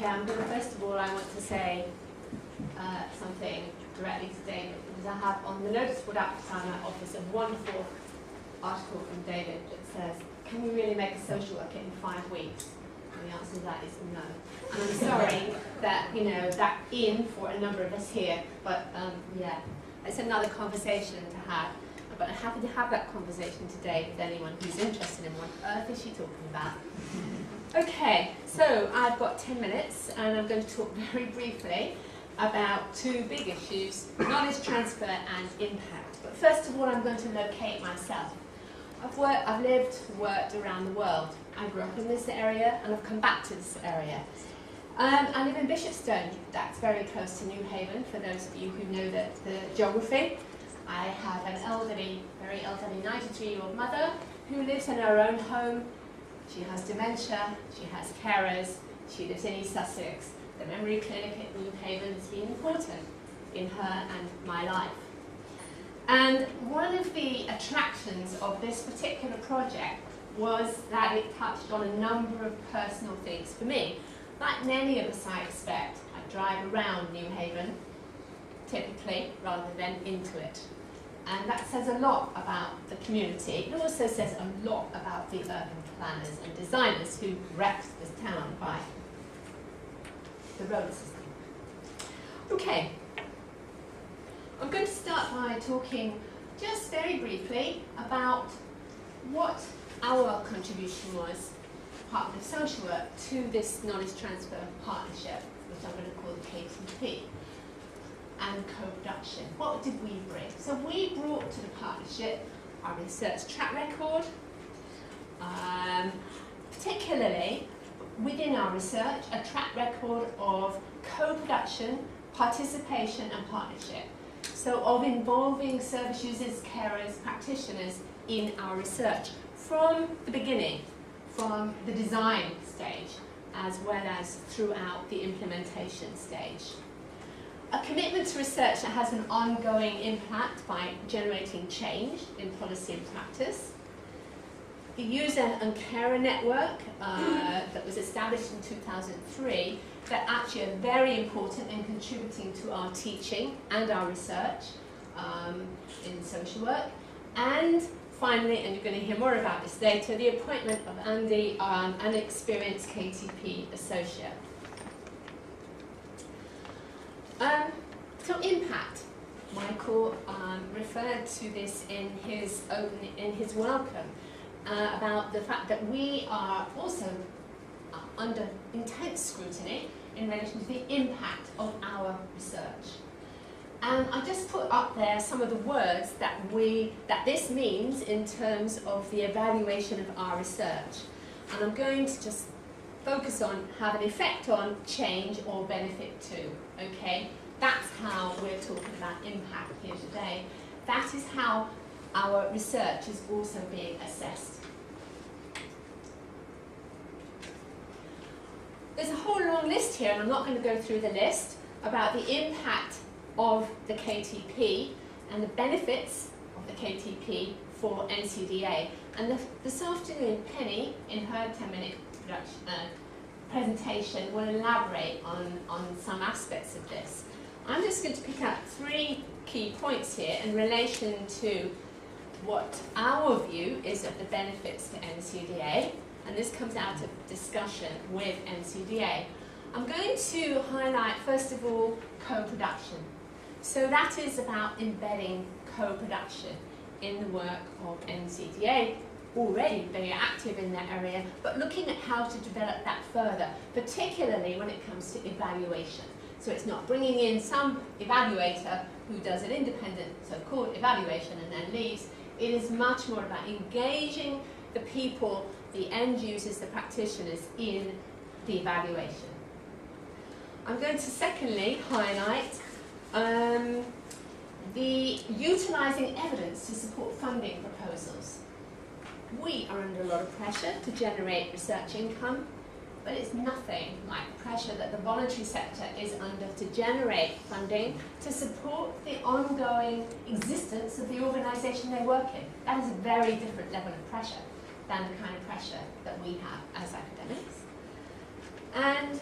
Okay, first of all, I want to say something directly to David, because I have on the notice board outside my office a wonderful article from David that says, can you really make a social worker in 5 weeks? And the answer to that is no. And I'm sorry that, that in for a number of us here, but yeah, it's another conversation to have. But I'm happy to have that conversation today with anyone who's interested in what on earth is she talking about. Okay, so I've got 10 minutes and I'm going to talk very briefly about 2 big issues, knowledge transfer and impact. But first of all, I'm going to locate myself. I've lived, worked around the world. I grew up in this area and I've come back to this area. I live in Bishopstone, that's very close to Newhaven, for those of you who know the geography. I have an very elderly 93-year-old mother who lives in her own home. She has dementia, she has carers, she lives in East Sussex. The memory clinic at Newhaven has been important in her and my life. And one of the attractions of this particular project was that it touched on a number of personal things for me. Like many of us, I expect, I drive around Newhaven, typically, rather than into it. And that says a lot about the community. It also says a lot about the urban planners and designers who wrecked this town by the road system. Okay, I'm going to start by talking just very briefly about what our contribution was, Department of Social Work, to this knowledge transfer partnership, which I'm going to call the KTP. And co-production. What did we bring? So we brought to the partnership our research track record, particularly within our research, a track record of co-production, participation and partnership. So of involving service users, carers, practitioners in our research from the beginning, from the design stage, as well as throughout the implementation stage. A commitment to research that has an ongoing impact by generating change in policy and practice. The user and carer network that was established in 2003 that actually are very important in contributing to our teaching and our research in social work. And finally, and you're going to hear more about this later, the appointment of Andy, an experienced KTP associate. So impact. Michael referred to this in his welcome about the fact that we are also under intense scrutiny in relation to the impact of our research. And I just put up there some of the words that this means in terms of the evaluation of our research. And I'm going to just focus on have an effect on, change or benefit to, okay? That's how we're talking about impact here today. That is how our research is also being assessed. There's a whole long list here, and I'm not going to go through the list, about the impact of the KTP and the benefits of the KTP for NCDA. And this afternoon, Penny, in her 10-minute presentation, will elaborate on some aspects of this. I'm just going to pick out 3 key points here in relation to what our view is of the benefits to NCDA, and this comes out of discussion with NCDA. I'm going to highlight, first of all, co-production. So that is about embedding co-production in the work of NCDA, already very active in that area, but looking at how to develop that further, particularly when it comes to evaluation. So it's not bringing in some evaluator who does an independent so-called evaluation and then leaves. It is much more about engaging the people, the end users, the practitioners in the evaluation. I'm going to secondly highlight the utilising evidence to support funding proposals. We are under a lot of pressure to generate research income, but it's nothing like the pressure that the voluntary sector is under to generate funding to support the ongoing existence of the organisation they work in. That is a very different level of pressure than the kind of pressure that we have as academics. And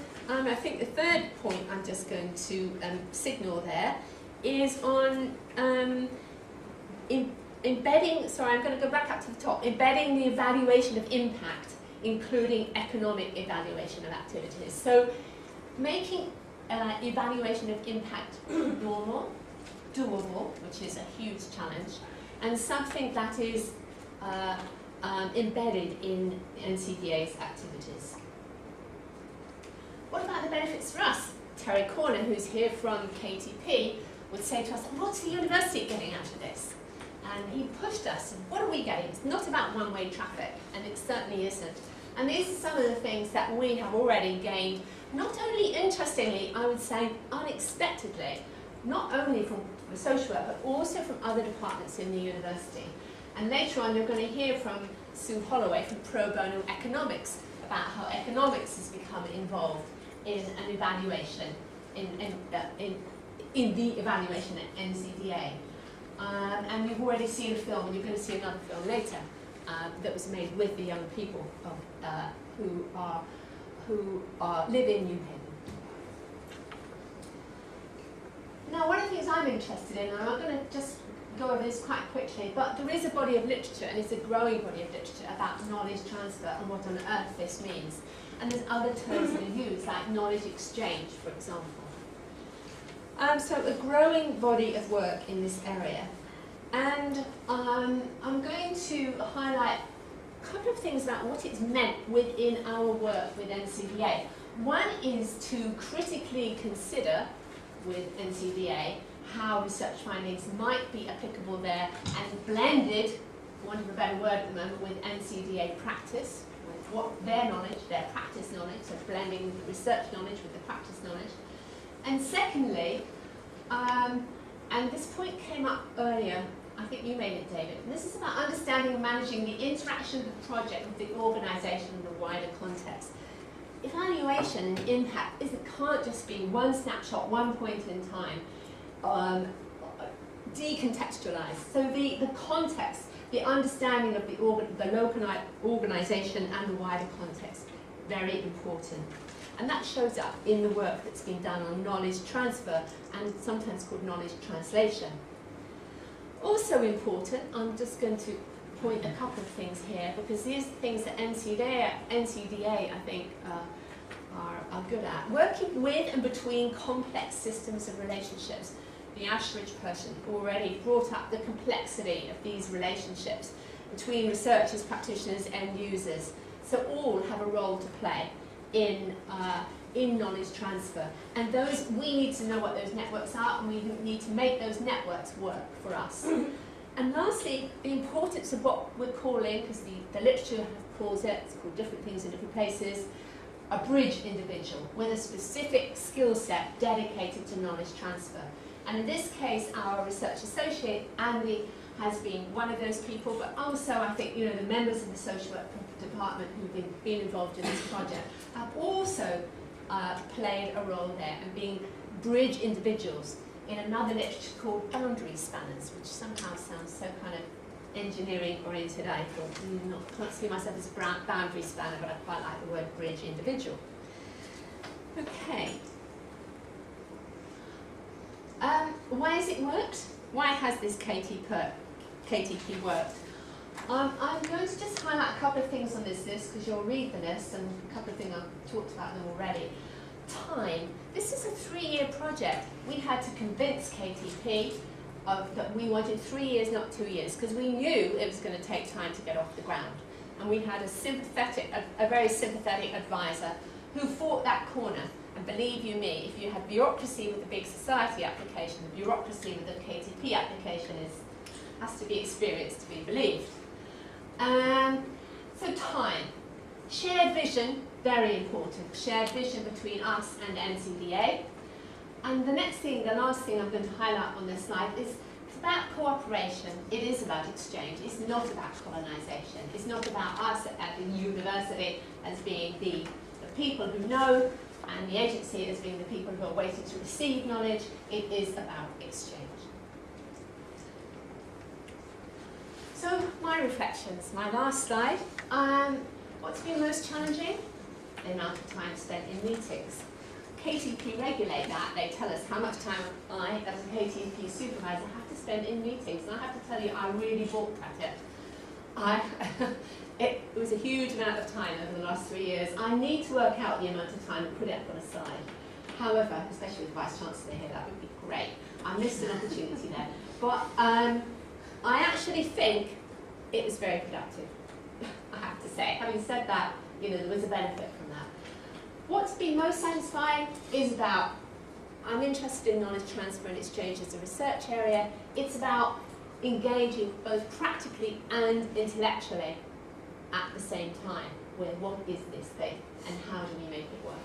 I think the third point I'm just going to signal there is on embedding, sorry, I'm going to go back up to the top, embedding the evaluation of impact, including economic evaluation of activities. So making evaluation of impact normal, doable, which is a huge challenge, and something that is embedded in NCDA's activities. What about the benefits for us? Terry Corner, who's here from KTP, would say to us, what's the university getting out of this? And he pushed us, what are we getting? It's not about one-way traffic, and it certainly isn't. And these are some of the things that we have already gained, not only interestingly, I would say unexpectedly, not only from social work, but also from other departments in the university. And later on, you're going to hear from Sue Holloway from Pro Bono Economics about how economics has become involved in an evaluation, in the evaluation at NCDA. And you've already seen a film, and you're going to see another film later, that was made with the young people who live in Newhaven. Now, one of the things I'm interested in, and I'm going to just go over this quite quickly, but there is a body of literature, and it's a growing body of literature about knowledge transfer and what on earth this means. And there's other terms that are used, like knowledge exchange, for example. So a growing body of work in this area. And I'm going to highlight a couple of things about what it's meant within our work with NCDA. One is to critically consider with NCDA how research findings might be applicable there and blended, for want of a better word at the moment, with NCDA practice, with what their knowledge, their practice knowledge, so blending the research knowledge with the practice knowledge. And secondly, and this point came up earlier, I think you made it, David, and this is about understanding and managing the interaction of the project with the organisation and the wider context. Evaluation and impact can't just be one snapshot, one point in time, decontextualized. So the context, the understanding of the local organisation and the wider context, very important. And that shows up in the work that's been done on knowledge transfer and sometimes called knowledge translation. Also important, I'm just going to point a couple of things here because these are things that NCDA I think, are good at. Working with and between complex systems of relationships. The Ashridge person already brought up the complexity of these relationships between researchers, practitioners, and users. So all have a role to play in knowledge transfer. And we need to know what those networks are, and we need to make those networks work for us. And lastly, the importance of what we're calling, because the literature calls it, it's called different things in different places, a bridge individual with a specific skill set dedicated to knowledge transfer. And in this case, our research associate, Andy, has been one of those people, but also I think the members of the social work department who've been involved in this project have also played a role there and being bridge individuals in another literature called boundary spanners, which somehow sounds so kind of engineering oriented. I thought, I can't see myself as a boundary spanner, but I quite like the word bridge individual. Okay. Why has it worked? Why has this KTP worked? I'm going to just highlight a couple of things on this list because you'll read the list and a couple of things I've talked about them already. Time. This is a 3-year project. We had to convince KTP that we wanted 3 years, not 2 years, because we knew it was going to take time to get off the ground. And we had a very sympathetic advisor who fought that corner. And believe you me, if you have bureaucracy with the big society application, the bureaucracy with the KTP application has to be experienced to be believed. So time. Shared vision, very important. Shared vision between us and NCDA. And the last thing I'm going to highlight on this slide is it's about cooperation. It is about exchange. It's not about colonisation. It's not about us at the university as being the people who know and the agency as being the people who are waiting to receive knowledge. It is about exchange. So my reflections, my last slide. What's been most challenging? The amount of time spent in meetings. KTP regulate that. They tell us how much time I, as a KTP supervisor, have to spend in meetings. And I have to tell you, I really balked at it. It was a huge amount of time over the last 3 years. I need to work out the amount of time and put it up on a side. However, especially with the Vice Chancellor here, that would be great. I missed an opportunity there. But I actually think it was very productive, I have to say. Having said that, you know, there was a benefit from that. What's been most satisfying is about, I'm interested in knowledge transfer and exchange as a research area. It's about engaging both practically and intellectually at the same time with what is this thing and how do we make it work.